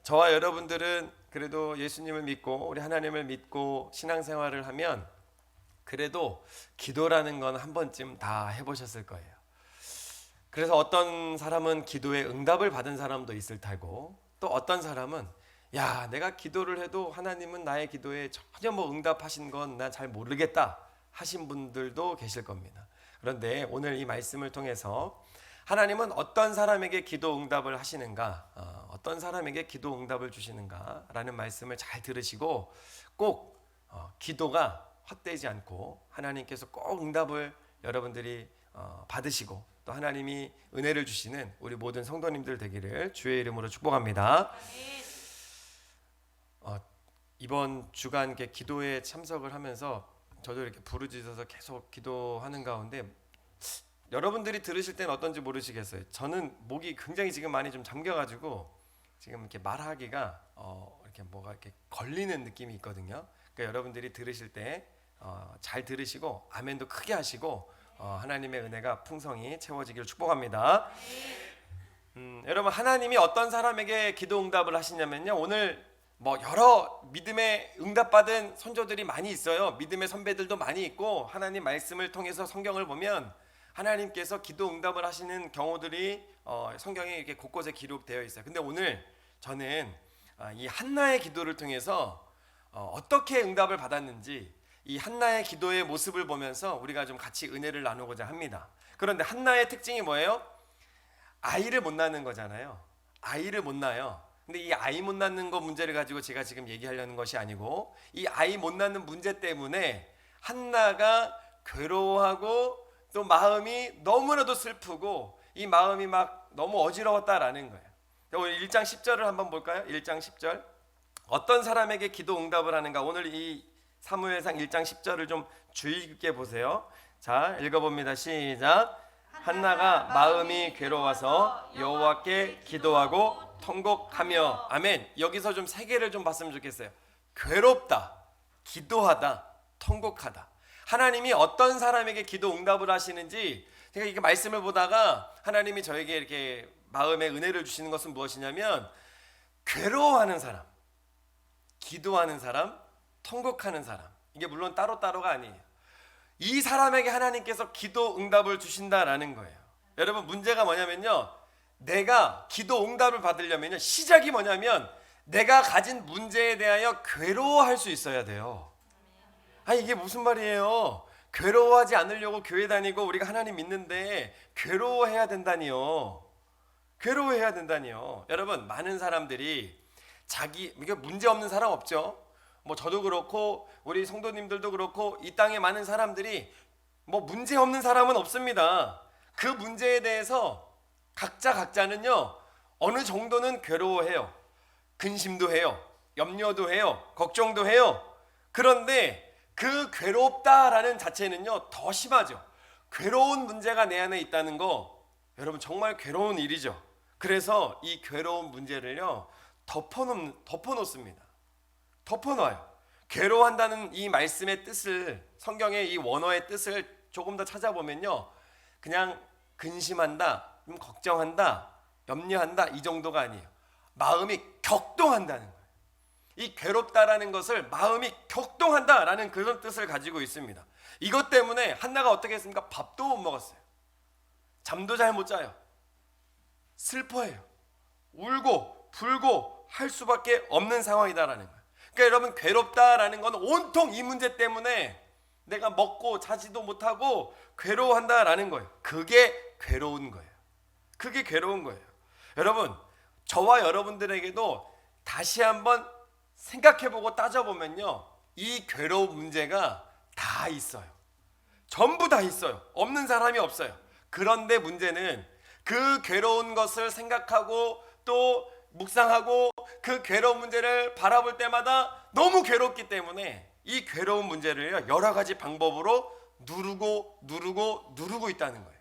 저와 여러분들은 그래도 예수님을 믿고 우리 하나님을 믿고 신앙생활을 하면 그래도 기도라는 건 한 번쯤 다 해보셨을 거예요. 그래서 어떤 사람은 기도에 응답을 받은 사람도 있을 테고, 또 어떤 사람은 야, 내가 기도를 해도 하나님은 나의 기도에 전혀 응답하신 건 난 잘 모르겠다 하신 분들도 계실 겁니다. 그런데 오늘 이 말씀을 통해서 하나님은 어떤 사람에게 기도 응답을 하시는가, 어떤 사람에게 기도 응답을 주시는가 라는 말씀을 잘 들으시고 꼭 기도가 헛되지 않고 하나님께서 꼭 응답을 여러분들이 받으시고 또 하나님이 은혜를 주시는 우리 모든 성도님들 되기를 주의 이름으로 축복합니다. 이번 주간 기도에 참석을 하면서 저도 이렇게 부르짖어서 계속 기도하는 가운데 여러분들이 들으실 때는 어떤지 모르시겠어요. 저는 목이 굉장히 지금 많이 좀 잠겨가지고 지금 이렇게 말하기가 이렇게 뭐가 이렇게 걸리는 느낌이 있거든요. 그러니까 여러분들이 들으실 때 잘 들으시고 아멘도 크게 하시고 하나님의 은혜가 풍성히 채워지기를 축복합니다. 여러분, 하나님이 어떤 사람에게 기도 응답을 하시냐면요, 오늘 여러 믿음의 응답받은 선조들이 많이 있어요. 믿음의 선배들도 많이 있고 하나님 말씀을 통해서 성경을 보면 하나님께서 기도 응답을 하시는 경우들이 성경에 이렇게 곳곳에 기록되어 있어요. 근데 오늘 저는 이 한나의 기도를 통해서 어떻게 응답을 받았는지 이 한나의 기도의 모습을 보면서 우리가 좀 같이 은혜를 나누고자 합니다. 그런데 한나의 특징이 뭐예요? 아이를 못 낳는 거잖아요. 아이를 못 낳아요. 근데 이 아이 못 낳는 거 문제를 가지고 제가 지금 얘기하려는 것이 아니고, 이 아이 못 낳는 문제 때문에 한나가 괴로워하고 또 마음이 너무나도 슬프고 이 마음이 막 너무 어지러웠다라는 거예요. 오늘 1장 10절을 한번 볼까요? 1장 10절. 어떤 사람에게 기도 응답을 하는가? 오늘 이 사무엘상 1장 10절을 좀 주의 깊게 보세요. 자, 읽어봅니다. 시작. 한나가 마음이 괴로워서 여호와께 기도하고 통곡하며. 아멘. 여기서 좀 세 개를 좀 봤으면 좋겠어요. 괴롭다, 기도하다, 통곡하다. 하나님이 어떤 사람에게 기도 응답을 하시는지 제가 이렇게 말씀을 보다가 하나님이 저에게 이렇게 마음의 은혜를 주시는 것은 무엇이냐면, 괴로워하는 사람, 기도하는 사람, 통곡하는 사람, 이게 물론 따로따로가 아니에요. 이 사람에게 하나님께서 기도 응답을 주신다라는 거예요. 여러분, 문제가 뭐냐면요, 내가 기도 응답을 받으려면요, 시작이 뭐냐면 내가 가진 문제에 대하여 괴로워할 수 있어야 돼요. 이게 무슨 말이에요? 괴로워하지 않으려고 교회 다니고 우리가 하나님 믿는데 괴로워해야 된다니요. 괴로워해야 된다니요. 여러분, 많은 사람들이 이게 문제 없는 사람 없죠? 저도 그렇고 우리 성도님들도 그렇고 이 땅에 많은 사람들이 문제 없는 사람은 없습니다. 그 문제에 대해서 각자는요 어느 정도는 괴로워해요. 근심도 해요. 염려도 해요. 걱정도 해요. 그런데 그 괴롭다라는 자체는요 더 심하죠. 괴로운 문제가 내 안에 있다는 거, 여러분 정말 괴로운 일이죠. 그래서 이 괴로운 문제를요 덮어놓습니다. 덮어놔요. 괴로워한다는 이 말씀의 뜻을, 성경의 이 원어의 뜻을 조금 더 찾아보면요, 그냥 근심한다, 걱정한다, 염려한다 이 정도가 아니에요. 마음이 격동한다는 거예요. 이 괴롭다라는 것을 마음이 격동한다라는 그런 뜻을 가지고 있습니다. 이것 때문에 한나가 어떻게 했습니까? 밥도 못 먹었어요. 잠도 잘 못 자요. 슬퍼해요. 울고 불고 할 수밖에 없는 상황이다라는 거예요. 그러니까 여러분, 괴롭다라는 건 온통 이 문제 때문에 내가 먹고 자지도 못하고 괴로워한다라는 거예요. 그게 괴로운 거예요. 그게 괴로운 거예요. 여러분, 저와 여러분들에게도 다시 한번 생각해보고 따져보면요, 이 괴로운 문제가 다 있어요. 전부 다 있어요. 없는 사람이 없어요. 그런데 문제는 그 괴로운 것을 생각하고 또 묵상하고 그 괴로운 문제를 바라볼 때마다 너무 괴롭기 때문에 이 괴로운 문제를 여러 가지 방법으로 누르고 있다는 거예요.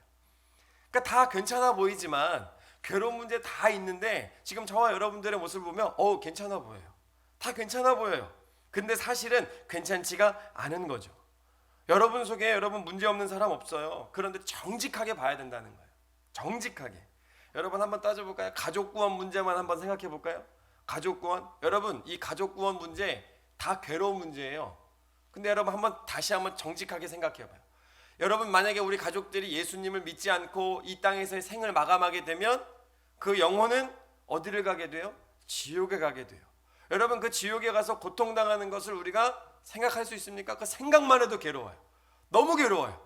그러니까 다 괜찮아 보이지만 괴로운 문제 다 있는데 지금 저와 여러분들의 모습을 보면 괜찮아 보여요. 다 괜찮아 보여요. 근데 사실은 괜찮지가 않은 거죠. 여러분 속에 여러분 문제 없는 사람 없어요. 그런데 정직하게 봐야 된다는 거예요. 정직하게. 여러분 한번 따져볼까요? 가족 구원 문제만 한번 생각해 볼까요? 가족 구원. 여러분, 이 가족 구원 문제 다 괴로운 문제예요. 근데 여러분 다시 한번 정직하게 생각해 봐요. 여러분, 만약에 우리 가족들이 예수님을 믿지 않고 이 땅에서의 생을 마감하게 되면 그 영혼은 어디를 가게 돼요? 지옥에 가게 돼요. 여러분, 그 지옥에 가서 고통당하는 것을 우리가 생각할 수 있습니까? 그 생각만 해도 괴로워요. 너무 괴로워요.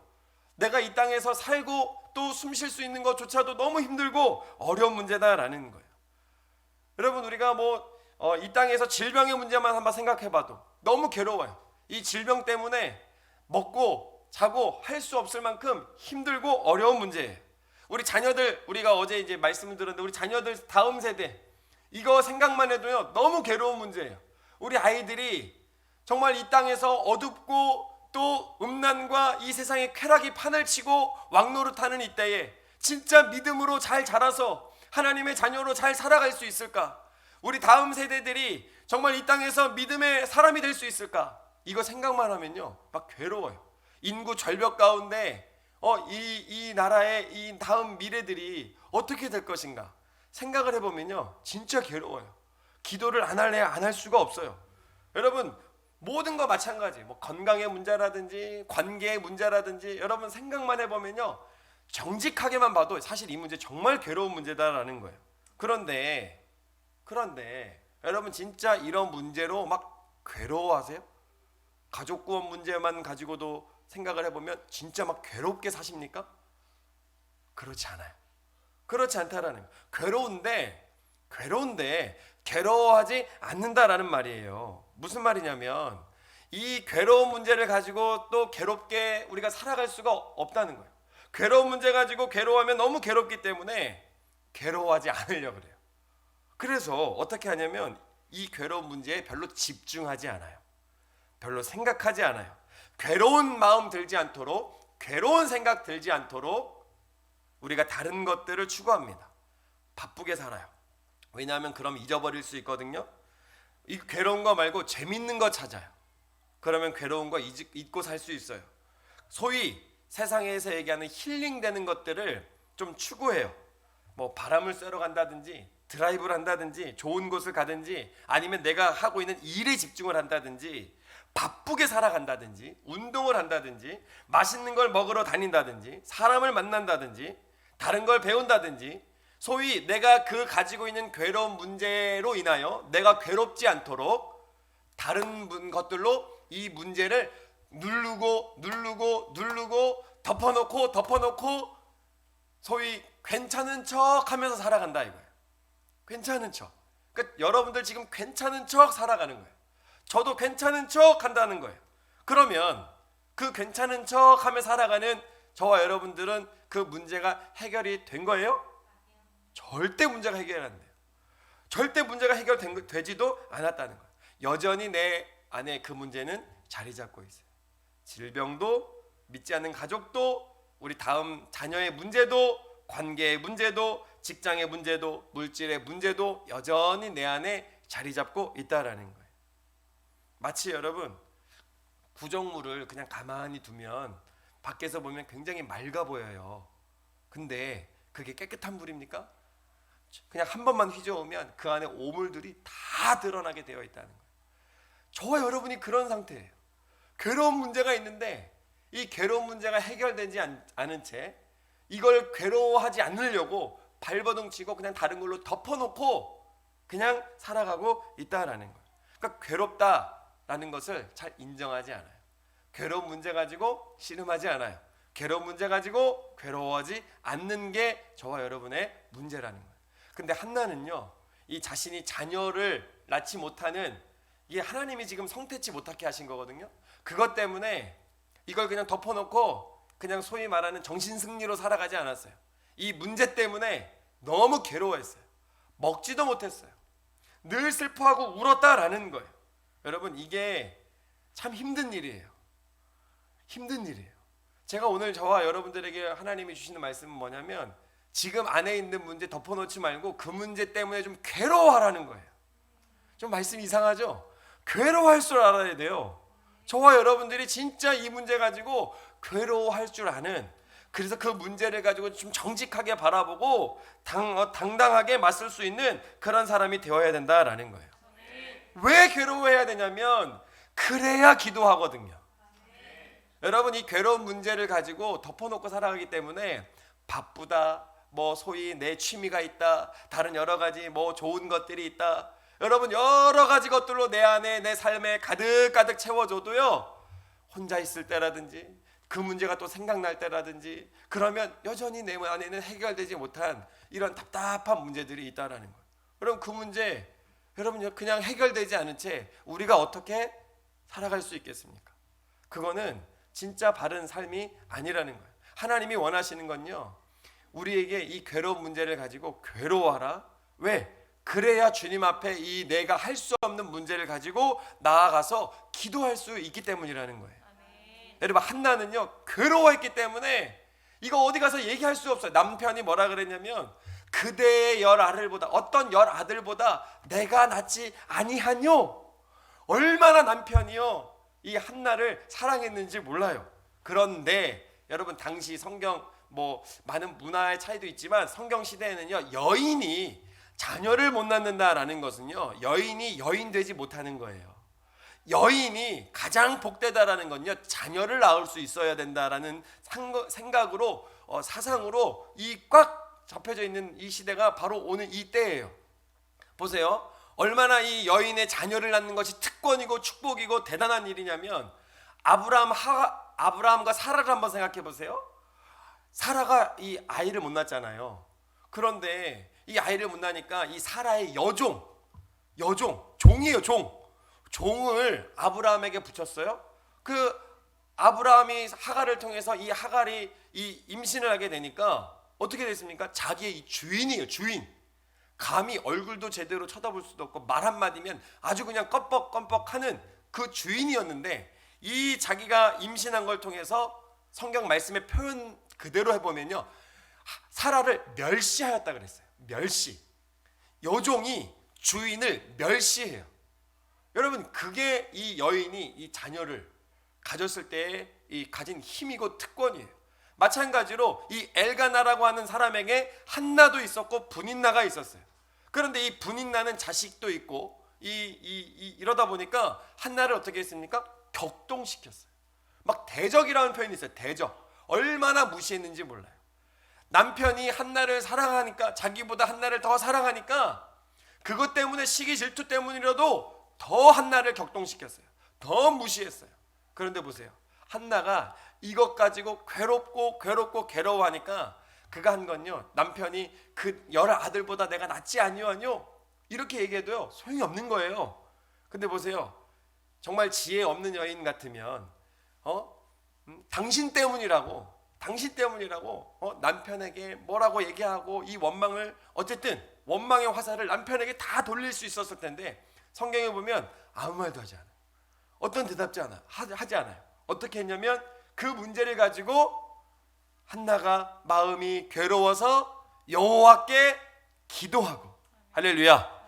내가 이 땅에서 살고 또 숨 쉴 수 있는 것조차도 너무 힘들고 어려운 문제다라는 거예요. 여러분, 우리가 이 땅에서 질병의 문제만 한번 생각해봐도 너무 괴로워요. 이 질병 때문에 먹고 자고 할 수 없을 만큼 힘들고 어려운 문제예요. 우리 자녀들, 우리가 어제 이제 말씀을 들었는데 우리 자녀들 다음 세대, 이거 생각만 해도요 너무 괴로운 문제예요. 우리 아이들이 정말 이 땅에서 어둡고 또 음란과 이 세상의 쾌락이 판을 치고 왕노릇하는 이때에 진짜 믿음으로 잘 자라서 하나님의 자녀로 잘 살아갈 수 있을까? 우리 다음 세대들이 정말 이 땅에서 믿음의 사람이 될 수 있을까? 이거 생각만 하면요 막 괴로워요. 인구 절벽 가운데 이 나라의 이 다음 미래들이 어떻게 될 것인가 생각을 해보면요 진짜 괴로워요. 기도를 안 할래야 안 할 수가 없어요. 여러분, 모든 거 마찬가지, 건강의 문제라든지 관계의 문제라든지, 여러분 생각만 해보면요 정직하게만 봐도 사실 이 문제 정말 괴로운 문제다라는 거예요. 그런데 여러분, 진짜 이런 문제로 막 괴로워하세요? 가족 구원 문제만 가지고도 생각을 해보면 진짜 막 괴롭게 사십니까? 그렇지 않아요. 그렇지 않다라는 거예요. 괴로운데 괴로워하지 않는다라는 말이에요. 무슨 말이냐면 이 괴로운 문제를 가지고 또 괴롭게 우리가 살아갈 수가 없다는 거예요. 괴로운 문제 가지고 괴로워하면 너무 괴롭기 때문에 괴로워하지 않으려고 그래요. 그래서 어떻게 하냐면 이 괴로운 문제에 별로 집중하지 않아요. 별로 생각하지 않아요. 괴로운 마음 들지 않도록, 괴로운 생각 들지 않도록 우리가 다른 것들을 추구합니다. 바쁘게 살아요. 왜냐하면 그럼 잊어버릴 수 있거든요. 이 괴로운 거 말고 재밌는 거 찾아요. 그러면 괴로운 거 잊고 살 수 있어요. 소위 세상에서 얘기하는 힐링되는 것들을 좀 추구해요. 바람을 쐬러 간다든지 드라이브를 한다든지 좋은 곳을 가든지 아니면 내가 하고 있는 일에 집중을 한다든지 바쁘게 살아간다든지 운동을 한다든지 맛있는 걸 먹으러 다닌다든지 사람을 만난다든지 다른 걸 배운다든지, 소위 내가 가지고 있는 괴로운 문제로 인하여 내가 괴롭지 않도록 다른 것들로 이 문제를 누르고 덮어놓고 소위 괜찮은 척 하면서 살아간다 이거예요. 괜찮은 척. 그러니까 여러분들 지금 괜찮은 척 살아가는 거예요. 저도 괜찮은 척 한다는 거예요. 그러면 그 괜찮은 척 하며 살아가는 저와 여러분들은 그 문제가 해결이 된 거예요? 절대 문제가 해결이 안 돼요. 절대 문제가 해결되지도 않았다는 거예요. 여전히 내 안에 그 문제는 자리 잡고 있어요. 질병도, 믿지 않는 가족도, 우리 다음 자녀의 문제도, 관계의 문제도, 직장의 문제도, 물질의 문제도 여전히 내 안에 자리 잡고 있다라는 거예요. 마치 여러분, 구정물을 그냥 가만히 두면 밖에서 보면 굉장히 맑아 보여요. 근데 그게 깨끗한 물입니까? 그냥 한 번만 휘저으면 그 안에 오물들이 다 드러나게 되어 있다는 거예요. 저와 여러분이 그런 상태예요. 괴로운 문제가 있는데 이 괴로운 문제가 해결되지 않은 채 이걸 괴로워하지 않으려고 발버둥 치고 그냥 다른 걸로 덮어놓고 그냥 살아가고 있다라는 거예요. 그러니까 괴롭다라는 것을 잘 인정하지 않아요. 괴로운 문제 가지고 씨름하지 않아요. 괴로운 문제 가지고 괴로워하지 않는 게 저와 여러분의 문제라는 거예요. 근데 한나는요, 이 자신이 자녀를 낳지 못하는, 이게 하나님이 지금 성태치 못하게 하신 거거든요. 그것 때문에 이걸 그냥 덮어놓고 그냥 소위 말하는 정신승리로 살아가지 않았어요. 이 문제 때문에 너무 괴로워했어요. 먹지도 못했어요. 늘 슬퍼하고 울었다라는 거예요. 여러분, 이게 참 힘든 일이에요. 힘든 일이에요. 제가 오늘 저와 여러분들에게 하나님이 주시는 말씀은 뭐냐면, 지금 안에 있는 문제 덮어놓지 말고 그 문제 때문에 좀 괴로워하라는 거예요. 좀 말씀 이상하죠? 괴로워할 줄 알아야 돼요. 저와 여러분들이 진짜 이 문제 가지고 괴로워할 줄 아는, 그래서 그 문제를 가지고 좀 정직하게 바라보고 당당하게 맞설 수 있는 그런 사람이 되어야 된다라는 거예요. 왜 괴로워해야 되냐면 그래야 기도하거든요. 여러분, 이 괴로운 문제를 가지고 덮어놓고 살아가기 때문에 바쁘다, 뭐 소위 내 취미가 있다, 다른 여러 가지 뭐 좋은 것들이 있다, 여러분 여러 가지 것들로 내 안에 내 삶에 가득가득 채워줘도요, 혼자 있을 때라든지 그 문제가 또 생각날 때라든지 그러면 여전히 내 안에는 해결되지 못한 이런 답답한 문제들이 있다라는 거예요. 그럼 그 문제 여러분 그냥 해결되지 않은 채 우리가 어떻게 살아갈 수 있겠습니까? 그거는 진짜 바른 삶이 아니라는 거예요. 하나님이 원하시는 건요, 우리에게 이 괴로운 문제를 가지고 괴로워하라. 왜? 그래야 주님 앞에 이 내가 할 수 없는 문제를 가지고 나아가서 기도할 수 있기 때문이라는 거예요. 아멘. 여러분, 한나는요 괴로워했기 때문에 이거 어디 가서 얘기할 수 없어요. 남편이 뭐라 그랬냐면 그대의 열 아들보다, 어떤 열 아들보다 내가 낫지 아니하뇨. 얼마나 남편이요 이 한나를 사랑했는지 몰라요. 그런데 여러분, 당시 성경 뭐 많은 문화의 차이도 있지만 성경 시대에는요, 여인이 자녀를 못 낳는다라는 것은요, 여인이 여인 되지 못하는 거예요. 여인이 가장 복되다라는 건요, 자녀를 낳을 수 있어야 된다라는 생각으로 사상으로 이 꽉 접혀져 있는 이 시대가 바로 오늘 이 때예요. 보세요. 얼마나 이 여인의 자녀를 낳는 것이 특권이고 축복이고 대단한 일이냐면, 아브라함과 사라를 한번 생각해 보세요. 사라가 이 아이를 못 낳잖아요. 그런데 이 아이를 못 낳으니까 이 사라의 종이에요. 종을 아브라함에게 붙였어요. 그 아브라함이 하갈을 통해서 이 하갈이 이 임신을 하게 되니까 어떻게 됐습니까? 자기의 이 주인이에요. 주인. 감히 얼굴도 제대로 쳐다볼 수도 없고 말 한마디면 아주 그냥 껌뻑껌뻑하는 그 주인이었는데, 이 자기가 임신한 걸 통해서 성경 말씀의 표현 그대로 해보면요, 사라를 멸시하였다 그랬어요. 멸시. 여종이 주인을 멸시해요. 여러분, 그게 이 여인이 이 자녀를 가졌을 때의 이 가진 힘이고 특권이에요. 마찬가지로 이 엘가나라고 하는 사람에게 한나도 있었고 분인나가 있었어요. 그런데 이 분인나는 자식도 있고 이러다 보니까 한나를 어떻게 했습니까? 격동시켰어요. 막 대적이라는 표현이 있어요. 대적. 얼마나 무시했는지 몰라요. 남편이 한나를 사랑하니까, 자기보다 한나를 더 사랑하니까 그것 때문에 시기 질투 때문이라도 더 한나를 격동시켰어요. 더 무시했어요. 그런데 보세요. 한나가 이것 가지고 괴롭고 괴로워하니까 그가 한 건요, 남편이 그 열 아들보다 내가 낫지 아니하뇨 이렇게 얘기해도요 소용이 없는 거예요. 근데 보세요. 정말 지혜 없는 여인 같으면 당신 때문이라고 남편에게 뭐라고 얘기하고 이 원망을, 어쨌든 원망의 화살을 남편에게 다 돌릴 수 있었을 텐데, 성경에 보면 아무 말도 하지 않아요. 어떤 대답지 하지 않아요. 어떻게 했냐면 그 문제를 가지고 한나가 마음이 괴로워서 여호와께 기도하고, 할렐루야.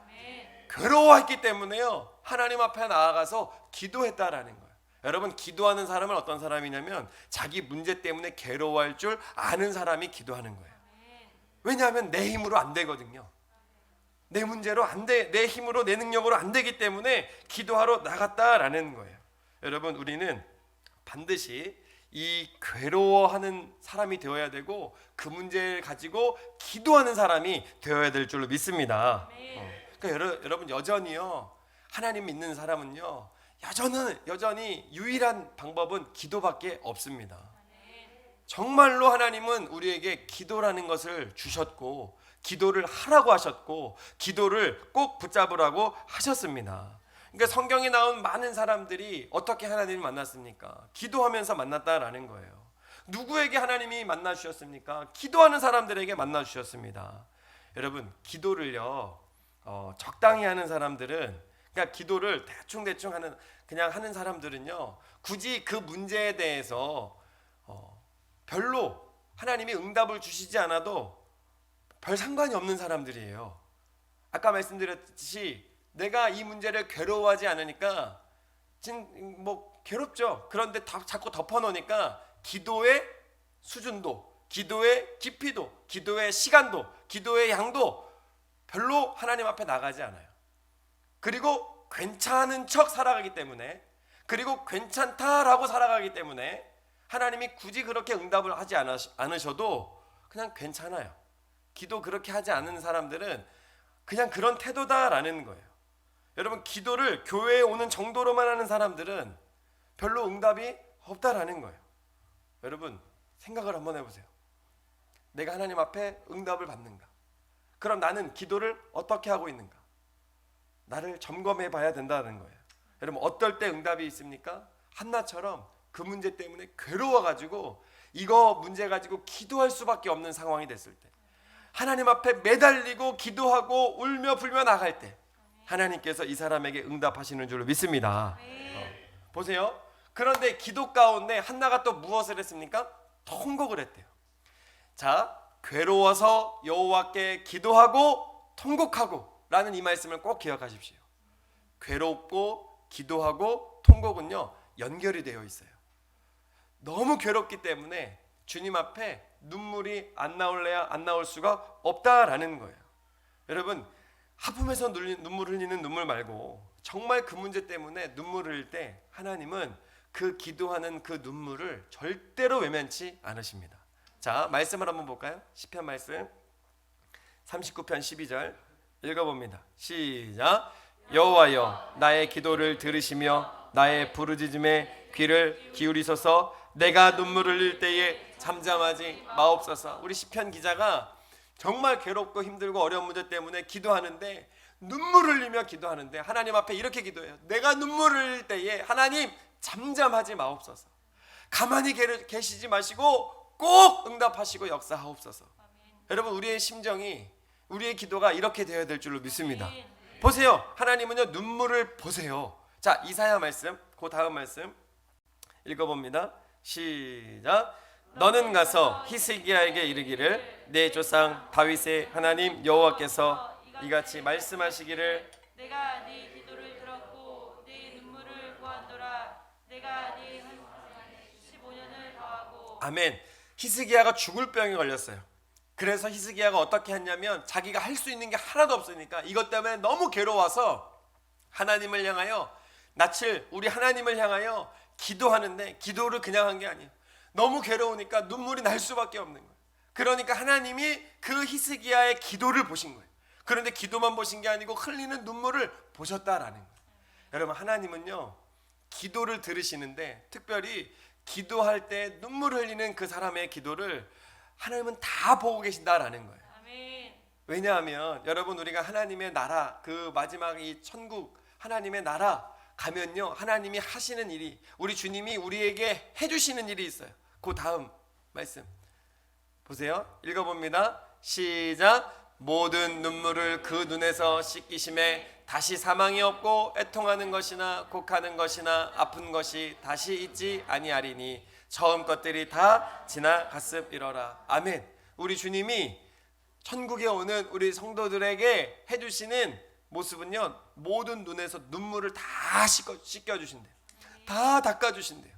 괴로워했기 때문에요, 하나님 앞에 나아가서 기도했다라는 거예요. 여러분, 기도하는 사람은 어떤 사람이냐면 자기 문제 때문에 괴로워할 줄 아는 사람이 기도하는 거예요. 왜냐하면 내 힘으로 안 되거든요. 내 문제로 안 돼, 내 힘으로 내 능력으로 안 되기 때문에 기도하러 나갔다라는 거예요. 여러분, 우리는 반드시 이 괴로워하는 사람이 되어야 되고 그 문제를 가지고 기도하는 사람이 되어야 될 줄로 믿습니다. 그러니까 여러분, 여전히요, 하나님 믿는 사람은요, 여전히 유일한 방법은 기도밖에 없습니다. 정말로 하나님은 우리에게 기도라는 것을 주셨고 기도를 하라고 하셨고 기도를 꼭 붙잡으라고 하셨습니다. 그러니까 성경에 나온 많은 사람들이 어떻게 하나님을 만났습니까? 기도하면서 만났다라는 거예요. 누구에게 하나님이 만나 주셨습니까? 기도하는 사람들에게 만나 주셨습니다. 여러분, 기도를요, 적당히 하는 사람들은, 그러니까 기도를 대충 하는 사람들은요, 굳이 그 문제에 대해서 별로 하나님이 응답을 주시지 않아도 별 상관이 없는 사람들이에요. 아까 말씀드렸듯이 내가 이 문제를 괴로워하지 않으니까 괴롭죠. 그런데 자꾸 덮어놓으니까 기도의 수준도, 기도의 깊이도, 기도의 시간도, 기도의 양도 별로 하나님 앞에 나가지 않아요. 그리고 괜찮은 척 살아가기 때문에, 그리고 괜찮다라고 살아가기 때문에 하나님이 굳이 그렇게 응답을 하지 않으셔도 그냥 괜찮아요. 기도 그렇게 하지 않는 사람들은 그냥 그런 태도다라는 거예요. 여러분, 기도를 교회에 오는 정도로만 하는 사람들은 별로 응답이 없다라는 거예요. 여러분, 생각을 한번 해보세요. 내가 하나님 앞에 응답을 받는가? 그럼 나는 기도를 어떻게 하고 있는가? 나를 점검해 봐야 된다는 거예요. 여러분, 어떨 때 응답이 있습니까? 한나처럼 그 문제 때문에 괴로워가지고 이거 문제 가지고 기도할 수밖에 없는 상황이 됐을 때, 하나님 앞에 매달리고 기도하고 울며 불며 나갈 때 하나님께서 이 사람에게 응답하시는 줄로 믿습니다. 보세요. 그런데 기도 가운데 한나가 또 무엇을 했습니까? 통곡을 했대요. 자, 괴로워서 여호와께 기도하고 통곡하고 라는 이 말씀을 꼭 기억하십시오. 괴롭고 기도하고 통곡은요, 연결이 되어 있어요. 너무 괴롭기 때문에 주님 앞에 눈물이 안 나올래야 안 나올 수가 없다라는 거예요. 여러분, 하품해서 눈물 흘리는 눈물 말고 정말 그 문제 때문에 눈물을 흘릴 때 하나님은 그 기도하는 그 눈물을 절대로 외면치 않으십니다. 자, 말씀을 한번 볼까요? 시편 말씀 39편 12절 읽어봅니다. 시작. 여호와여, 나의 기도를 들으시며 나의 부르짖음에 귀를 기울이소서. 내가 눈물을 흘릴 때에 잠잠하지 마옵소서. 우리 시편 기자가 정말 괴롭고 힘들고 어려운 문제 때문에 기도하는데, 눈물을 흘리며 기도하는데 하나님 앞에 이렇게 기도해요. 내가 눈물을 흘릴 때에 하나님 잠잠하지 마옵소서. 가만히 계시지 마시고 꼭 응답하시고 역사하옵소서. 여러분, 우리의 심정이, 우리의 기도가 이렇게 되어야 될 줄로 믿습니다. 보세요. 하나님은요, 눈물을 보세요. 자, 이사야 말씀, 그 다음 말씀 읽어봅니다. 시작. 너는 가서 히스기야에게 이르기를 내 조상 다윗의 하나님 여호와께서 이같이 말씀하시기를 내가 네 기도를 들었고 네 눈물을 보았노라. 내가 네 15년을 더하고. 아멘. 히스기야가 죽을 병에 걸렸어요. 그래서 히스기야가 어떻게 했냐면 자기가 할 수 있는 게 하나도 없으니까 이것 때문에 너무 괴로워서 하나님을 향하여 우리 하나님을 향하여 기도하는데, 기도를 그냥 한 게 아니에요. 너무 괴로우니까 눈물이 날 수밖에 없는 거예요. 그러니까 하나님이 그 히스기야의 기도를 보신 거예요. 그런데 기도만 보신 게 아니고 흘리는 눈물을 보셨다라는 거예요. 여러분, 하나님은요, 기도를 들으시는데 특별히 기도할 때 눈물 흘리는 그 사람의 기도를 하나님은 다 보고 계신다라는 거예요. 아멘. 왜냐하면 여러분, 우리가 하나님의 나라, 그 마지막 이 천국 하나님의 나라 가면요, 하나님이 하시는 일이, 우리 주님이 우리에게 해주시는 일이 있어요. 그 다음 말씀 보세요. 읽어봅니다. 시작. 모든 눈물을 그 눈에서 씻기심에 다시 사망이 없고 애통하는 것이나 곡하는 것이나 아픈 것이 다시 있지 아니하리니 처음 것들이 다 지나갔음이러라. 아멘. 우리 주님이 천국에 오는 우리 성도들에게 해주시는 모습은요, 모든 눈에서 눈물을 다 씻겨주신대요. 다 닦아주신대요.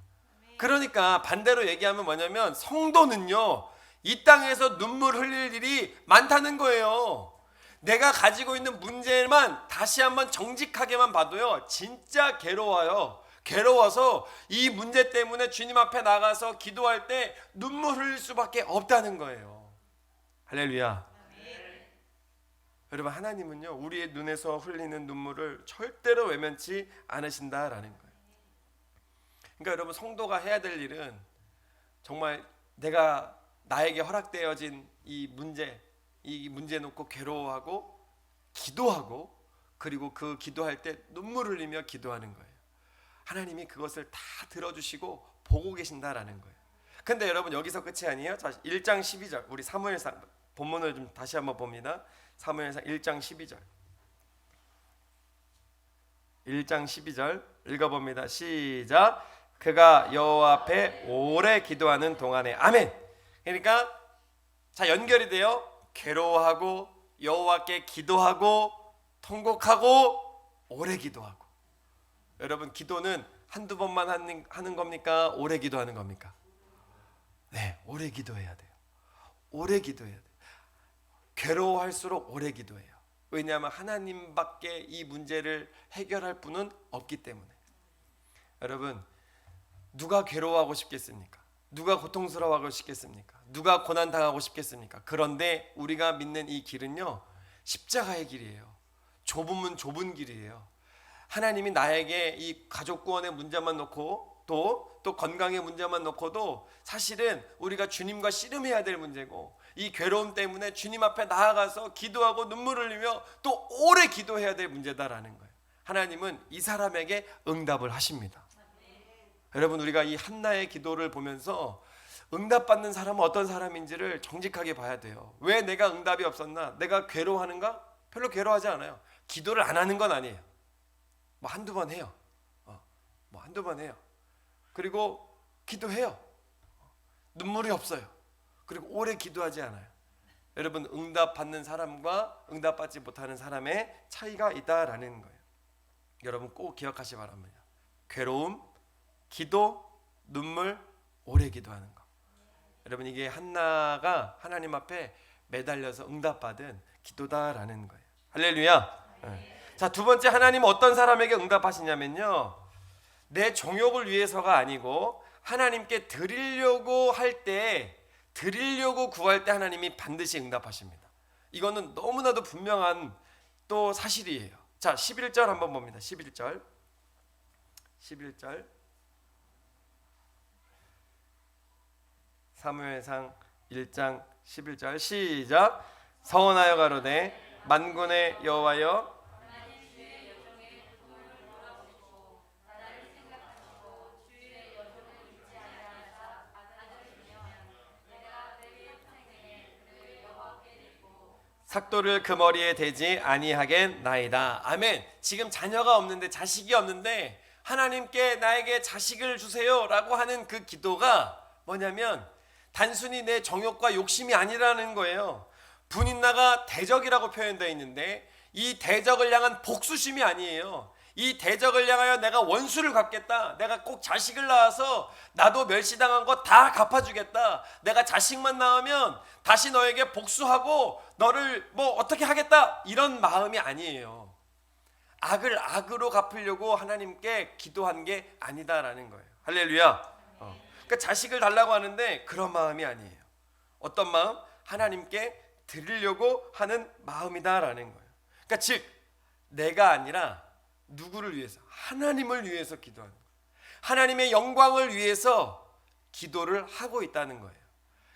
그러니까 반대로 얘기하면 뭐냐면, 성도는요, 이 땅에서 눈물 흘릴 일이 많다는 거예요. 내가 가지고 있는 문제만 다시 한번 정직하게만 봐도요, 진짜 괴로워요. 괴로워서 이 문제 때문에 주님 앞에 나가서 기도할 때 눈물 흘릴 수밖에 없다는 거예요. 할렐루야. 여러분, 하나님은요, 우리의 눈에서 흘리는 눈물을 절대로 외면치 않으신다라는 거예요. 그러니까 여러분, 성도가 해야 될 일은 정말 나에게 허락되어진 이 문제 놓고 괴로워하고 기도하고, 그리고 그 기도할 때 눈물 흘리며 기도하는 거예요. 하나님이 그것을 다 들어주시고 보고 계신다라는 거예요. 근데 여러분, 여기서 끝이 아니에요. 자, 1장 12절 우리 사무엘상 본문을 좀 다시 한번 봅니다. 사무엘상 1장 12절 1장 12절 읽어봅니다. 시작. 그가 여호와 앞에 오래 기도하는 동안에. 아멘. 그러니까 자, 연결이 돼요. 괴로워하고 여호와께 기도하고 통곡하고 오래 기도하고. 여러분, 기도는 한두 번만 하는 겁니까? 오래 기도하는 겁니까? 네, 오래 기도해야 돼요. 오래 기도해야 돼요. 괴로워할수록 오래 기도해요. 왜냐하면 하나님밖에 이 문제를 해결할 분은 없기 때문에. 여러분, 누가 괴로워하고 싶겠습니까? 누가 고통스러워하고 싶겠습니까? 누가 고난당하고 싶겠습니까? 그런데 우리가 믿는 이 길은요, 십자가의 길이에요. 좁으면 좁은 길이에요. 하나님이 나에게 이 가족 구원의 문제만 놓고 또 건강의 문제만 놓고도 사실은 우리가 주님과 씨름해야 될 문제고, 이 괴로움 때문에 주님 앞에 나아가서 기도하고 눈물을 흘리며 또 오래 기도해야 될 문제다라는 거예요. 하나님은 이 사람에게 응답을 하십니다. 여러분, 우리가 이 한나의 기도를 보면서 응답받는 사람은 어떤 사람인지를 정직하게 봐야 돼요. 왜 내가 응답이 없었나? 내가 괴로워하는가? 별로 괴로워하지 않아요. 기도를 안 하는 건 아니에요. 뭐 한두 번 해요. 뭐 한두 번 해요. 그리고 기도해요. 눈물이 없어요. 그리고 오래 기도하지 않아요. 여러분, 응답받는 사람과 응답받지 못하는 사람의 차이가 있다라는 거예요. 여러분 꼭 기억하시기 바랍니다. 괴로움, 기도, 눈물, 오래 기도하는 거. 여러분, 이게 한나가 하나님 앞에 매달려서 응답받은 기도다라는 거예요. 할렐루야. 자, 두 번째, 하나님은 어떤 사람에게 응답하시냐면요, 내 정욕을 위해서가 아니고 하나님께 드리려고 할 때, 드리려고 구할 때 하나님이 반드시 응답하십니다. 이거는 너무나도 분명한 또 사실이에요. 자, 11절 한번 봅니다. 11절 사무엘상 1장 11절 시작. 서원하여 가로되 만군의 여호와여, 삭도를 그 머리에 대지 아니하겠나이다. 아멘. 지금 자녀가 없는데, 자식이 없는데 하나님께 나에게 자식을 주세요 라고 하는 그 기도가 뭐냐면 단순히 내 정욕과 욕심이 아니라는 거예요. 분인나가 대적이라고 표현되어 있는데 이 대적을 향한 복수심이 아니에요. 이 대적을 향하여 내가 원수를 갚겠다. 내가 꼭 자식을 낳아서 나도 멸시당한 거 다 갚아주겠다. 내가 자식만 낳으면 다시 너에게 복수하고 너를 뭐 어떻게 하겠다. 이런 마음이 아니에요. 악을 악으로 갚으려고 하나님께 기도한 게 아니다라는 거예요. 할렐루야. 그러니까 자식을 달라고 하는데 그런 마음이 아니에요. 어떤 마음? 하나님께 드리려고 하는 마음이다라는 거예요. 그러니까 즉 내가 아니라 누구를 위해서? 하나님을 위해서 기도하는 거예요. 하나님의 영광을 위해서 기도를 하고 있다는 거예요.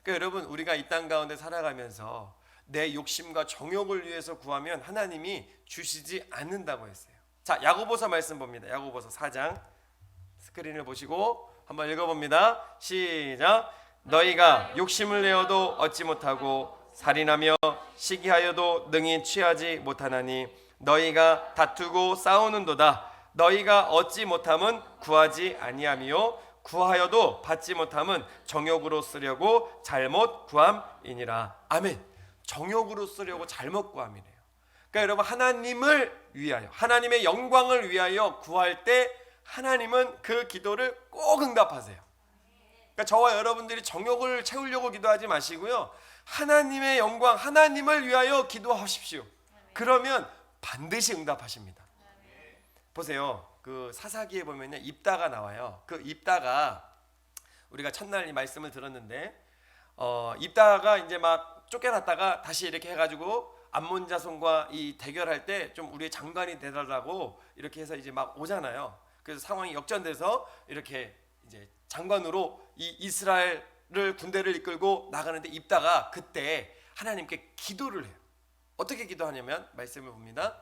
그러니까 여러분, 우리가 이 땅 가운데 살아가면서 내 욕심과 정욕을 위해서 구하면 하나님이 주시지 않는다고 했어요. 자, 야고보서 말씀 봅니다. 야고보서 4장 스크린을 보시고 한번 읽어봅니다. 시작. 너희가 욕심을 내어도 얻지 못하고 살인하며 시기하여도 능히 취하지 못하나니 너희가 다투고 싸우는도다. 너희가 얻지 못함은 구하지 아니하며 구하여도 받지 못함은 정욕으로 쓰려고 잘못 구함이니라. 아멘. 정욕으로 쓰려고 잘못 구함이래요. 그러니까 여러분, 하나님을 위하여, 하나님의 영광을 위하여 구할 때 하나님은 그 기도를 꼭 응답하세요. 그러니까 저와 여러분들이 정욕을 채우려고 기도하지 마시고요, 하나님의 영광, 하나님을 위하여 기도하십시오. 그러면 반드시 응답하십니다. 보세요. 그 사사기에 보면요, 입다가 나와요. 그 입다가 우리가 첫날 이 말씀을 들었는데 입다가 이제 막 쫓겨났다가 다시 이렇게 해가지고 암몬 자손과 이 대결할 때 좀 우리의 장관이 되달라고 이렇게 해서 이제 막 오잖아요. 그래서 상황이 역전돼서 이렇게 이제 장관으로 이 이스라엘을 군대를 이끌고 나가는데 입다가 그때 하나님께 기도를 해요. 어떻게 기도하냐면 말씀을 봅니다.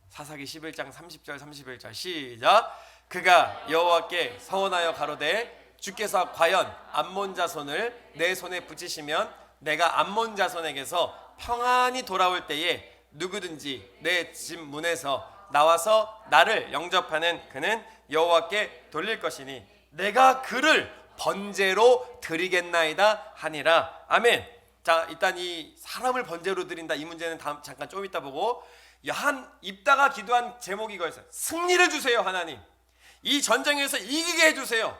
사사기 11장 30절 31절 시작. 그가 여호와께 서원하여 가로되 주께서 과연 암몬 자손을 내 손에 붙이시면 내가 암몬 자손에게서 평안히 돌아올 때에 누구든지 내 집 문에서 나와서 나를 영접하는 그는 여호와께 돌릴 것이니 내가 그를 번제로 드리겠나이다 하니라. 아멘. 자, 일단 이 사람을 번제로 드린다, 이 문제는 잠깐 좀 이따 보고, 한 입다가 기도한 제목이 이거였어요. 승리를 주세요 하나님. 이 전쟁에서 이기게 해주세요.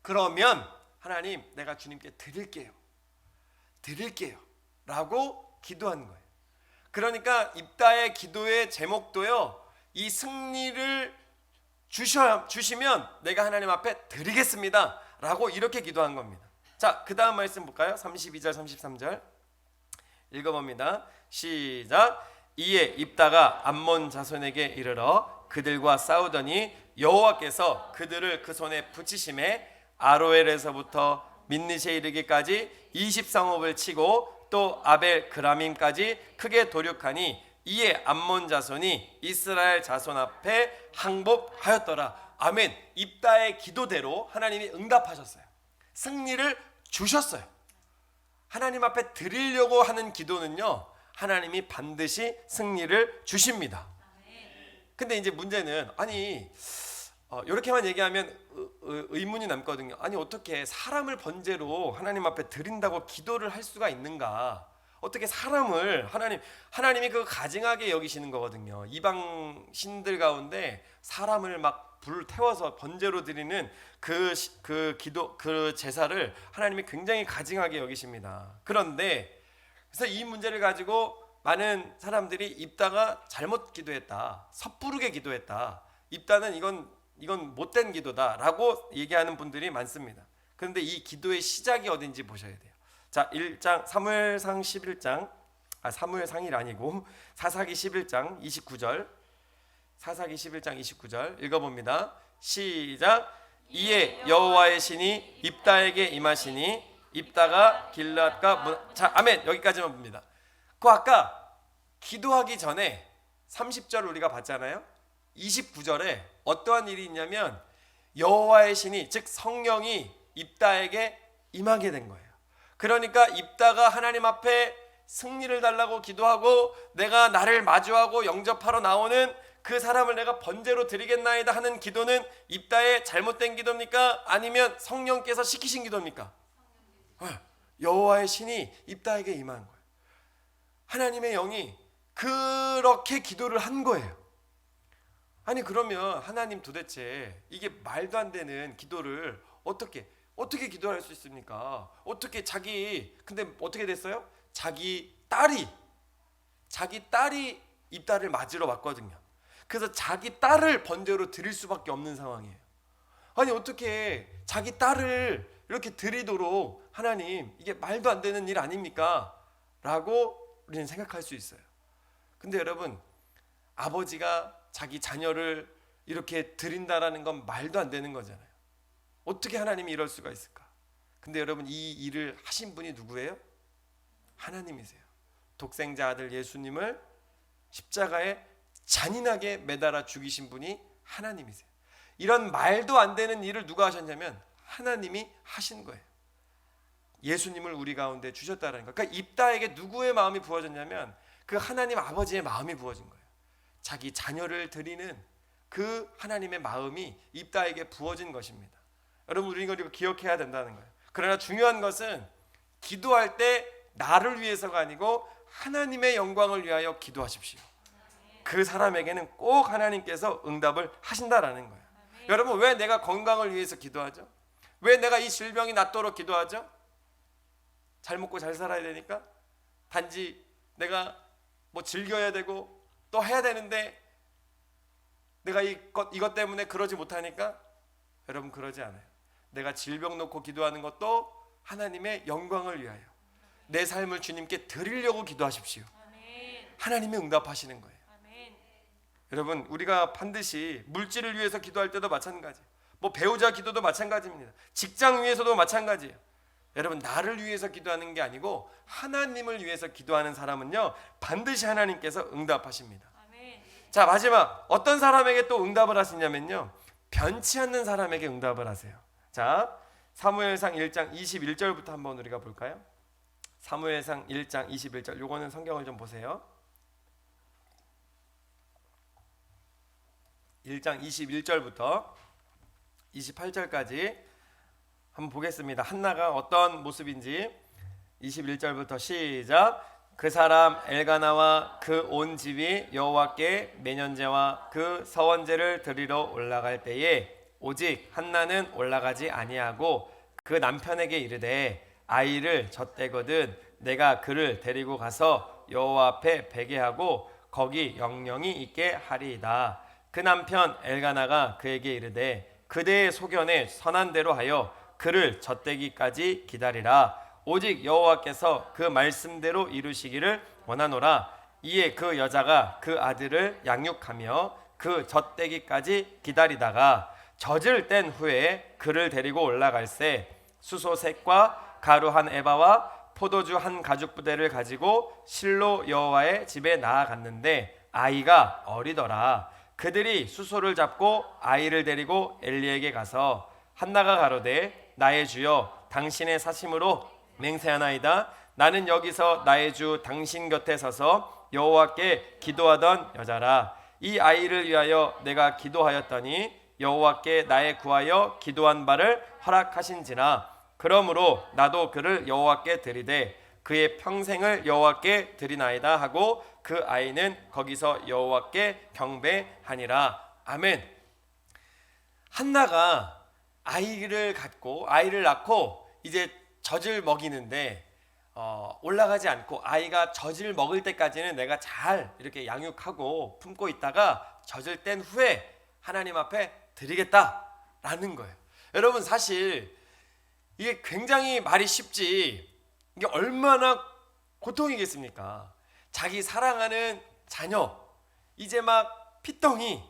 그러면 하나님 내가 주님께 드릴게요 라고 기도한 거예요. 그러니까 입다의 기도의 제목도요, 이 승리를 주시면 내가 하나님 앞에 드리겠습니다 라고 이렇게 기도한 겁니다. 자, 그 다음 말씀 볼까요? 32절 33절 읽어봅니다. 시작. 이에 입다가 암몬 자손에게 이르러 그들과 싸우더니 여호와께서 그들을 그 손에 붙이심에 아로엘에서부터 민느시에 이르기까지 20성읍을 치고 또 아벨 그라밈까지 크게 도륙하니 이에 암몬 자손이 이스라엘 자손 앞에 항복하였더라. 아멘. 입다의 기도대로 하나님이 응답하셨어요. 승리를 주셨어요. 하나님 앞에 드리려고 하는 기도는요, 하나님이 반드시 승리를 주십니다. 근데 이제 문제는 이렇게만 얘기하면 의문이 남거든요. 아니 어떻게 사람을 번제로 하나님 앞에 드린다고 기도를 할 수가 있는가? 어떻게 사람을 하나님이 그 가증하게 여기시는 거거든요. 이방 신들 가운데 사람을 막 불 태워서 번제로 드리는 그 제사를 하나님이 굉장히 가증하게 여기십니다. 그런데 그래서 이 문제를 가지고 많은 사람들이 입다가 잘못 기도했다, 섣부르게 기도했다, 입다는 이건 못된 기도다라고 얘기하는 분들이 많습니다. 그런데 이 기도의 시작이 어딘지 보셔야 돼요. 자, 1장 사무엘상 11장 사무엘상이 아니고 사사기 11장 29절 사사기 11장 29절 읽어봅니다. 시작. 이에 여호와의 신이 입다에게 임하시니 입다가 길앗과 자, 아멘. 여기까지만 봅니다. 그 아까 기도하기 전에 30절 우리가 봤잖아요. 29절에 어떠한 일이 있냐면 여호와의 신이 즉 성령이 입다에게 임하게 된 거예요. 그러니까 입다가 하나님 앞에 승리를 달라고 기도하고 내가 나를 마주하고 영접하러 나오는 그 사람을 내가 번제로 드리겠나이다 하는 기도는 입다의 잘못된 기도입니까? 아니면 성령께서 시키신 기도입니까? 여호와의 신이 입다에게 임한 거예요. 하나님의 영이 그렇게 기도를 한 거예요. 아니 그러면 하나님 도대체 이게 말도 안 되는 기도를 어떻게 기도할 수 있습니까? 근데 어떻게 됐어요? 자기 딸이 입다를 맞으러 왔거든요. 그래서 자기 딸을 번제로 드릴 수밖에 없는 상황이에요. 아니 어떻게 자기 딸을 이렇게 드리도록 하나님, 이게 말도 안 되는 일 아닙니까? 라고 우리는 생각할 수 있어요. 근데 여러분, 아버지가 자기 자녀를 이렇게 드린다라는 건 말도 안 되는 거잖아요. 어떻게 하나님이 이럴 수가 있을까? 근데 여러분, 이 일을 하신 분이 누구예요? 하나님이세요. 독생자 아들 예수님을 십자가에 잔인하게 매달아 죽이신 분이 하나님이세요. 이런 말도 안 되는 일을 누가 하셨냐면 하나님이 하신 거예요. 예수님을 우리 가운데 주셨다는 거. 그러니까 입다에게 누구의 마음이 부어졌냐면 그 하나님 아버지의 마음이 부어진 거예요. 자기 자녀를 드리는 그 하나님의 마음이 입다에게 부어진 것입니다. 여러분, 우리가 이거 기억해야 된다는 거예요. 그러나 중요한 것은 기도할 때 나를 위해서가 아니고 하나님의 영광을 위하여 기도하십시오. 그 사람에게는 꼭 하나님께서 응답을 하신다라는 거예요. 여러분, 왜 내가 건강을 위해서 기도하죠? 왜 내가 이 질병이 낫도록 기도하죠? 잘 먹고 잘 살아야 되니까? 단지 내가 뭐 즐겨야 되고 또 해야 되는데 내가 이것 때문에 그러지 못하니까? 여러분, 그러지 않아요. 내가 질병 놓고 기도하는 것도 하나님의 영광을 위하여 내 삶을 주님께 드리려고 기도하십시오. 하나님이 응답하시는 거예요. 여러분, 우리가 반드시 물질을 위해서 기도할 때도 마찬가지, 뭐 배우자 기도도 마찬가지입니다. 직장 위해서도 마찬가지예요. 여러분, 나를 위해서 기도하는 게 아니고 하나님을 위해서 기도하는 사람은요, 반드시 하나님께서 응답하십니다. 자, 마지막 어떤 사람에게 또 응답을 하시냐면요, 변치 않는 사람에게 응답을 하세요. 자, 사무엘상 1장 21절부터 한번 우리가 볼까요? 사무엘상 1장 21절. 요거는 성경을 좀 보세요. 1장 21절부터 28절까지 한번 보겠습니다. 한나가 어떤 모습인지. 21절부터 시작. 그 사람 엘가나와 그 온 집이 여호와께 매년제와 그 서원제를 드리러 올라갈 때에 오직 한나는 올라가지 아니하고 그 남편에게 이르되 아이를 젖대거든 내가 그를 데리고 가서 여호와 앞에 베게하고 거기 영영이 있게 하리이다. 그 남편 엘가나가 그에게 이르되 그대의 소견에 선한 대로 하여 그를 젖대기까지 기다리라. 오직 여호와께서 그 말씀대로 이루시기를 원하노라. 이에 그 여자가 그 아들을 양육하며 그 젖대기까지 기다리다가 젖을 뗀 후에 그를 데리고 올라갈새 수소 셋과 가루 한 에바와 포도주 한 가죽 부대를 가지고 실로 여호와의 집에 나아갔는데 아이가 어리더라. 그들이 수소를 잡고 아이를 데리고 엘리에게 가서 한나가 가로되 나의 주여 당신의 사심으로 맹세하나이다. 나는 여기서 나의 주 당신 곁에 서서 여호와께 기도하던 여자라. 이 아이를 위하여 내가 기도하였더니 여호와께 나의 구하여 기도한 바를 허락하신지라. 그러므로 나도 그를 여호와께 드리되 그의 평생을 여호와께 드리나이다 하고 그 아이는 거기서 여호와께 경배하니라. 아멘. 한나가 아이를 낳고 이제 젖을 먹이는데 올라가지 않고 아이가 젖을 먹을 때까지는 내가 잘 이렇게 양육하고 품고 있다가 젖을 뗀 후에 하나님 앞에 드리겠다라는 거예요. 여러분 사실 이게 굉장히 말이 쉽지 이게 얼마나 고통이겠습니까? 자기 사랑하는 자녀 이제 막 피덩이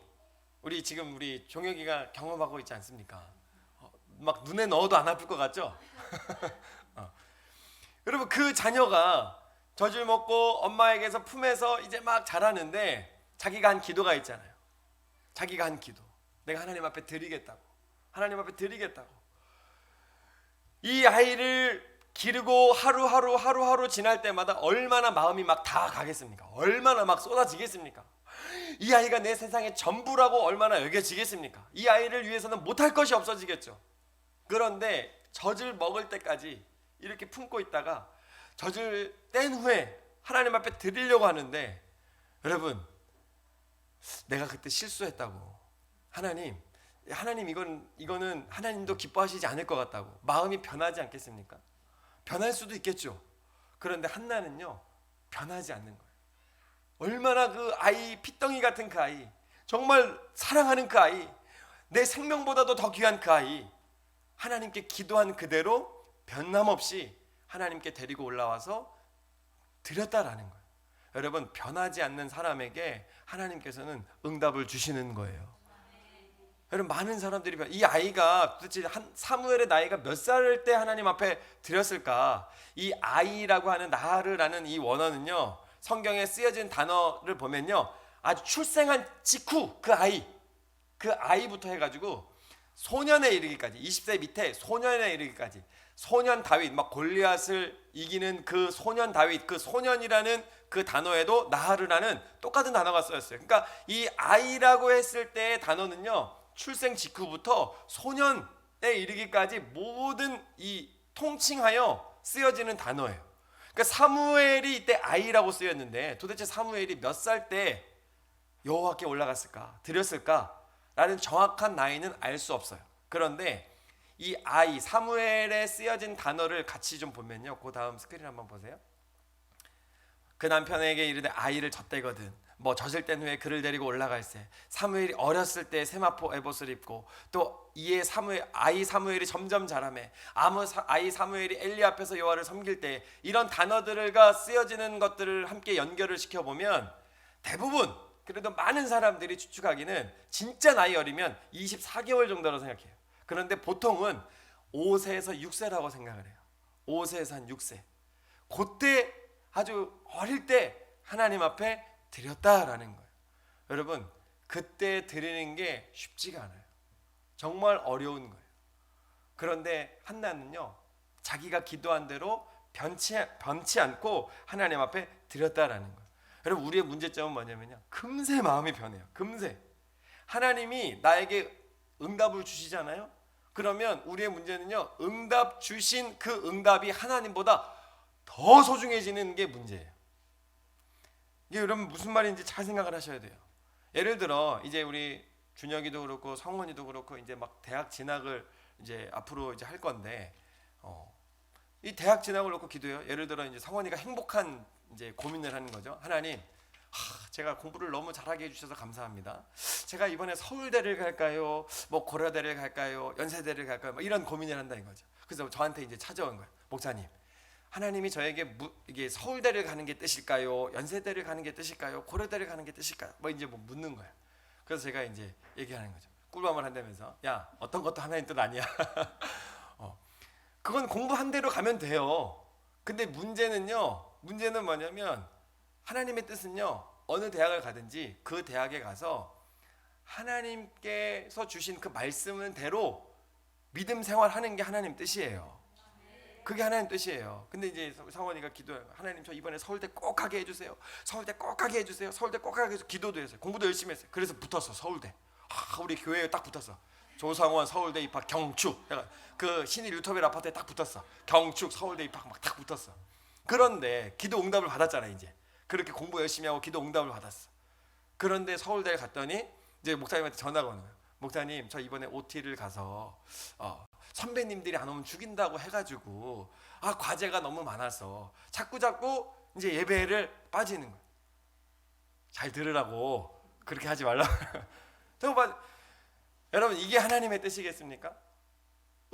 우리 지금 우리 종혁이가 경험하고 있지 않습니까? 막 눈에 넣어도 안 아플 것 같죠? 여러분 그 자녀가 젖을 먹고 엄마에게서 품에서 이제 막 자라는데 자기가 한 기도가 있잖아요. 자기가 한 기도. 내가 하나님 앞에 드리겠다고. 하나님 앞에 드리겠다고. 이 아이를 기르고 하루하루 지날 때마다 얼마나 마음이 막 다 가겠습니까? 얼마나 막 쏟아지겠습니까? 이 아이가 내 세상의 전부라고 얼마나 여겨지겠습니까? 이 아이를 위해서는 못할 것이 없어지겠죠. 그런데 젖을 먹을 때까지 이렇게 품고 있다가 젖을 뗀 후에 하나님 앞에 드리려고 하는데 여러분 내가 그때 실수했다고 하나님 이거는 하나님도 기뻐하시지 않을 것 같다고 마음이 변하지 않겠습니까? 변할 수도 있겠죠. 그런데 한나는요 변하지 않는 거예요. 얼마나 그 아이 피덩이 같은 그 아이 정말 사랑하는 그 아이 내 생명보다도 더 귀한 그 아이 하나님께 기도한 그대로 변함없이 하나님께 데리고 올라와서 드렸다라는 거예요. 여러분 변하지 않는 사람에게 하나님께서는 응답을 주시는 거예요. 여러분 많은 사람들이 이 아이가 도대체 사무엘의 나이가 몇 살 때 하나님 앞에 드렸을까? 이 아이라고 하는 나르라는 이 원어는요 성경에 쓰여진 단어를 보면요 아주 출생한 직후 그 아이부터 해가지고 소년에 이르기까지 20세 밑에 소년에 이르기까지 소년 다윗 막 골리앗을 이기는 그 소년 다윗 그 소년이라는 그 단어에도 나하르라는 똑같은 단어가 쓰였어요. 그러니까 이 아이라고 했을 때의 단어는요 출생 직후부터 소년에 이르기까지 모든 이 통칭하여 쓰여지는 단어예요. 그러니까 사무엘이 이때 아이라고 쓰였는데 도대체 사무엘이 몇 살 때 여호와께 올라갔을까 드렸을까라는 정확한 나이는 알 수 없어요. 그런데 이 아이 사무엘에 쓰여진 단어를 같이 좀 보면요 그 다음 스크린 한번 보세요. 그 남편에게 이르되 아이를 젖대거든 젖을 뗀 후에 그를 데리고 올라갈새 사무엘이 어렸을 때 세마포 에봇을 입고 또 이에 아이 사무엘이 점점 자라매 아이 사무엘이 엘리 앞에서 여호와를 섬길 때 이런 단어들과 쓰여지는 것들을 함께 연결을 시켜보면 대부분 그래도 많은 사람들이 추측하기는 진짜 나이 어리면 24개월 정도라고 생각해요. 그런데 보통은 5세에서 6세라고 생각을 해요. 5세에서 한 6세 그때 아주 어릴 때 하나님 앞에 드렸다라는 거예요. 여러분 그때 드리는 게 쉽지가 않아요. 정말 어려운 거예요. 그런데 한나는요 자기가 기도한 대로 변치 않고 하나님 앞에 드렸다라는 거예요. 여러분 우리의 문제점은 뭐냐면요 금세 마음이 변해요. 금세 하나님이 나에게 응답을 주시잖아요. 그러면 우리의 문제는요 응답 주신 그 응답이 하나님보다 더 소중해지는 게 문제예요. 이게 여러분 무슨 말인지 잘 생각을 하셔야 돼요. 예를 들어 이제 우리 준혁이도 그렇고 성원이도 그렇고 이제 막 대학 진학을 이제 앞으로 이제 할 건데 이 대학 진학을 놓고 기도해요. 예를 들어 이제 성원이가 행복한 이제 고민을 하는 거죠. 하나님, 제가 공부를 너무 잘하게 해주셔서 감사합니다. 제가 이번에 서울대를 갈까요? 뭐 고려대를 갈까요? 연세대를 갈까요? 뭐 이런 고민을 한다 이거죠. 그래서 저한테 이제 찾아온 거예요. 목사님, 하나님이 저에게 이게 서울대를 가는 게 뜻일까요? 연세대를 가는 게 뜻일까요? 고려대를 가는 게 뜻일까요? 뭐 이제 뭐 묻는 거예요. 그래서 제가 이제 얘기하는 거죠. 꿀밤을 한다면서, 야, 어떤 것도 하나님 뜻 아니야. 그건 공부한 대로 가면 돼요. 근데 문제는 뭐냐면 하나님의 뜻은요, 어느 대학을 가든지 그 대학에 가서 하나님께서 주신 그 말씀은 대로 믿음 생활하는 게 하나님 뜻이에요. 그게 하나님 뜻이에요. 근데 이제 성원이가 기도해요. 하나님, 저 이번에 서울대 꼭 가게 해주세요. 서울대 꼭 가게 해주세요. 서울대 꼭 가게 해주세요. 기도도 했어요. 공부도 열심히 했어요. 그래서 붙었어. 서울대. 우리 교회에 딱 붙었어. 조상원 서울대 입학 경축. 그 신일 유토벨 아파트에 딱 붙었어. 경축 서울대 입학 막 딱 붙었어. 그런데 기도 응답을 받았잖아. 이제 그렇게 공부 열심히 하고 기도 응답을 받았어. 그런데 서울대에 갔더니 이제 목사님한테 전화가 오는 거예요. 목사님, 저 이번에 OT를 가서 선배님들이 안 오면 죽인다고 해가지고 과제가 너무 많아서 자꾸 이제 예배를 빠지는 거예요. 잘 들으라고, 그렇게 하지 말라고. 여러분, 이게 하나님의 뜻이겠습니까?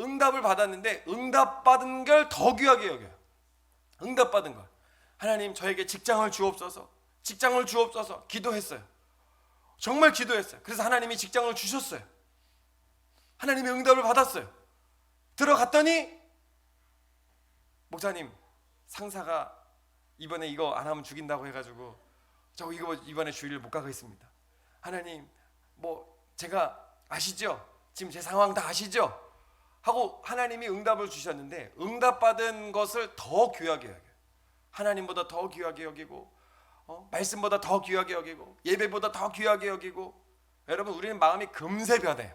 응답을 받았는데 응답받은 걸 더 귀하게 여겨요. 응답받은 걸. 하나님, 저에게 직장을 주옵소서. 직장을 주옵소서. 기도했어요. 정말 기도했어요. 그래서 하나님이 직장을 주셨어요. 하나님의 응답을 받았어요. 들어갔더니 목사님, 상사가 이번에 이거 안 하면 죽인다고 해가지고 저 이거 이번에 주일을 못 가겠습니다. 하나님, 뭐 제가 아시죠? 지금 제 상황 다 아시죠? 하고 하나님이 응답을 주셨는데 응답받은 것을 더 귀하게 여겨요. 하나님보다 더 귀하게 여기고 말씀보다 더 귀하게 여기고 예배보다 더 귀하게 여기고. 여러분, 우리는 마음이 금세 변해요.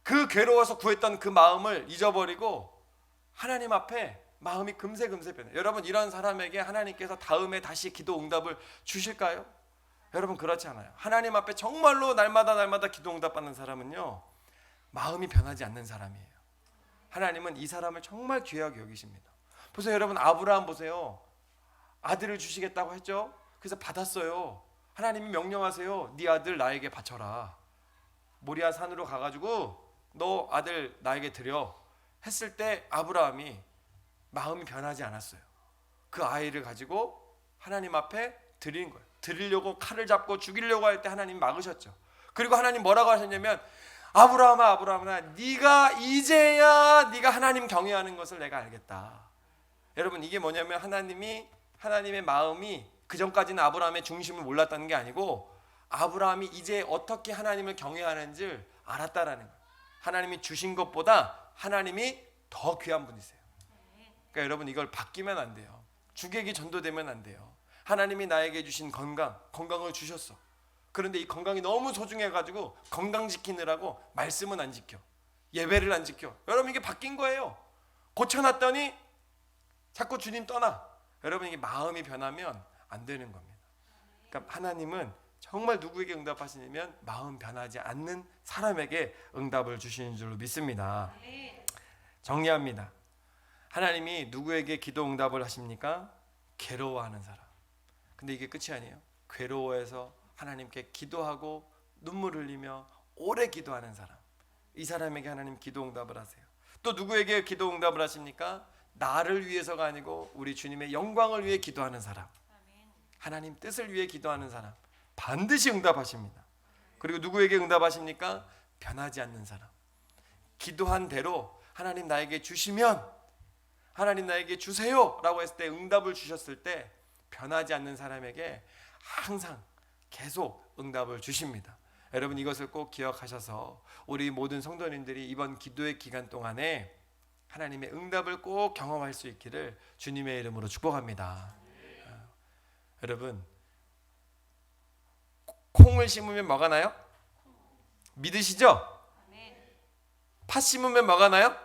그 괴로워서 구했던 그 마음을 잊어버리고 하나님 앞에 마음이 금세 변해요. 여러분, 이런 사람에게 하나님께서 다음에 다시 기도 응답을 주실까요? 여러분, 그렇지 않아요. 하나님 앞에 정말로 날마다 기도 응답받는 사람은요, 마음이 변하지 않는 사람이에요. 하나님은 이 사람을 정말 귀하게 여기십니다. 보세요, 여러분, 아브라함 보세요. 아들을 주시겠다고 했죠. 그래서 받았어요. 하나님이 명령하세요. 네 아들 나에게 바쳐라. 모리아 산으로 가가지고 너 아들 나에게 드려 했을 때 아브라함이 마음이 변하지 않았어요. 그 아이를 가지고 하나님 앞에 드린 거예요. 드리려고 칼을 잡고 죽이려고 할 때 하나님 막으셨죠. 그리고 하나님 뭐라고 하셨냐면, 아브라함아, 네가 이제야 네가 하나님 경외하는 것을 내가 알겠다. 여러분, 이게 뭐냐면 하나님의 마음이 그 전까지는 아브라함의 중심을 몰랐다는 게 아니고 아브라함이 이제 어떻게 하나님을 경외하는지를 알았다라는 거예요. 하나님이 주신 것보다 하나님이 더 귀한 분이세요. 그러니까 여러분, 이걸 바뀌면 안 돼요. 주객이 전도되면 안 돼요. 하나님이 나에게 주신 건강을 주셨어. 그런데 이 건강이 너무 소중해가지고 건강 지키느라고 말씀은 안 지켜, 예배를 안 지켜. 여러분, 이게 바뀐 거예요. 고쳐놨더니 자꾸 주님 떠나. 여러분, 이게 마음이 변하면 안 되는 겁니다. 그러니까 하나님은 정말 누구에게 응답하시냐면 마음 변하지 않는 사람에게 응답을 주시는 줄로 믿습니다. 정리합니다. 하나님이 누구에게 기도 응답을 하십니까? 괴로워하는 사람. 근데 이게 끝이 아니에요. 괴로워해서 하나님께 기도하고 눈물 흘리며 오래 기도하는 사람, 이 사람에게 하나님 기도 응답을 하세요. 또 누구에게 기도 응답을 하십니까? 나를 위해서가 아니고 우리 주님의 영광을 위해 기도하는 사람, 하나님 뜻을 위해 기도하는 사람 반드시 응답하십니다. 그리고 누구에게 응답하십니까? 변하지 않는 사람. 기도한 대로 하나님 나에게 주시면, 하나님 나에게 주세요 라고 했을 때 응답을 주셨을 때 변하지 않는 사람에게 항상 계속 응답을 주십니다. 여러분, 이것을 꼭 기억하셔서 우리 모든 성도님들이 이번 기도의 기간 동안에 하나님의 응답을 꼭 경험할 수 있기를 주님의 이름으로 축복합니다. 여러분, 콩을 심으면 뭐가 나요? 믿으시죠? 팥 심으면 뭐가 나요?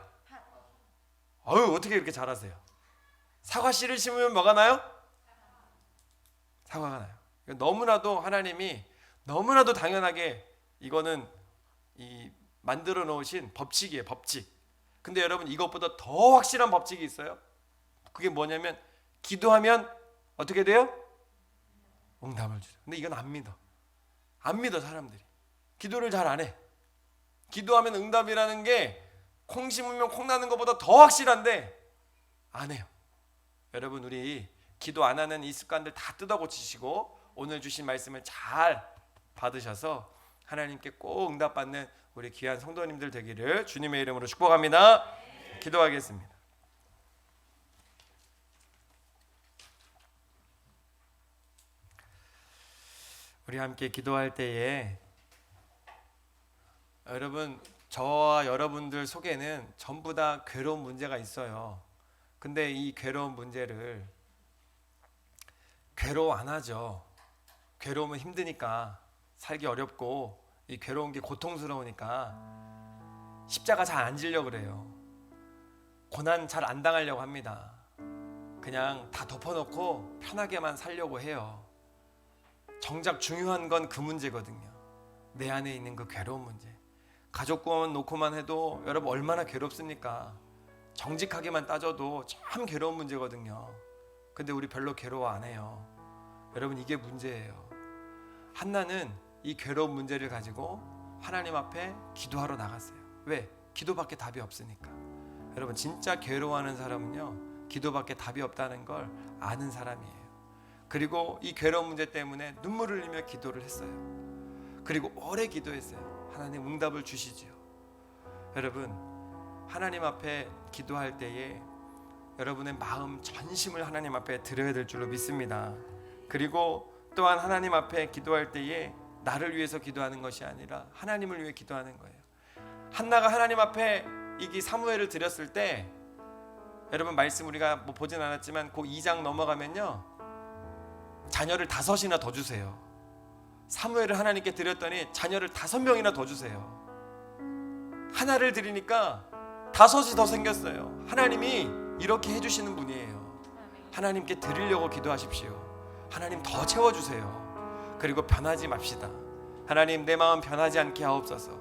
어떻게 이렇게 잘하세요? 사과 씨를 심으면 뭐가 나요? 사과가 나요. 너무나도 하나님이 너무나도 당연하게 이거는 이 만들어 놓으신 법칙이에요. 법칙. 근데 여러분 이것보다 더 확실한 법칙이 있어요. 그게 뭐냐면 기도하면 어떻게 돼요? 응답을 주죠. 근데 이건 안 믿어. 안 믿어 사람들이. 기도를 잘 안 해. 기도하면 응답이라는 게 콩 심으면 콩 나는 것보다 더 확실한데 안 해요. 여러분 우리 기도 안 하는 이 습관들 다 뜯어 고치시고 오늘 주신 말씀을 잘 받으셔서 하나님께 꼭 응답받는 우리 귀한 성도님들 되기를 주님의 이름으로 축복합니다. 기도하겠습니다. 우리 함께 기도할 때에 여러분 저와 여러분들 속에는 전부 다 괴로운 문제가 있어요. 근데 이 괴로운 문제를 괴로워 안 하죠. 괴로우면 힘드니까 살기 어렵고 이 괴로운 게 고통스러우니까 십자가 잘 안 지려고 그래요. 고난 잘 안 당하려고 합니다. 그냥 다 덮어놓고 편하게만 살려고 해요. 정작 중요한 건 그 문제거든요. 내 안에 있는 그 괴로운 문제. 가족 구원 놓고만 해도 여러분 얼마나 괴롭습니까? 정직하게만 따져도 참 괴로운 문제거든요. 근데 우리 별로 괴로워 안 해요. 여러분 이게 문제예요. 한나는 이 괴로운 문제를 가지고 하나님 앞에 기도하러 나갔어요. 왜? 기도밖에 답이 없으니까. 여러분 진짜 괴로워하는 사람은요 기도밖에 답이 없다는 걸 아는 사람이에요. 그리고 이 괴로운 문제 때문에 눈물을 흘리며 기도를 했어요. 그리고 오래 기도했어요. 하나님 응답을 주시지요. 여러분 하나님 앞에 기도할 때에 여러분의 마음 전심을 하나님 앞에 드려야 될 줄로 믿습니다. 그리고 또한 하나님 앞에 기도할 때에 나를 위해서 기도하는 것이 아니라 하나님을 위해 기도하는 거예요. 한나가 하나님 앞에 이 사무엘을 드렸을 때 여러분 말씀 우리가 뭐 보진 않았지만 그 2장 넘어가면요 자녀를 5이나 더 주세요. 사무엘을 하나님께 드렸더니 자녀를 5명이나 더 주세요. 하나를 드리니까 5이 더 생겼어요. 하나님이 이렇게 해주시는 분이에요. 하나님께 드리려고 기도하십시오. 하나님 더 채워주세요. 그리고 변하지 맙시다. 하나님 내 마음 변하지 않게 하옵소서.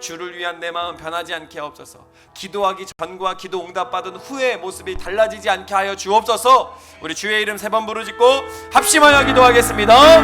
주를 위한 내 마음 변하지 않게 하옵소서. 기도하기 전과 기도 응답받은 후의 모습이 달라지지 않게 하여 주옵소서. 우리 주의 이름 3번 부르짖고 합심하여 기도하겠습니다.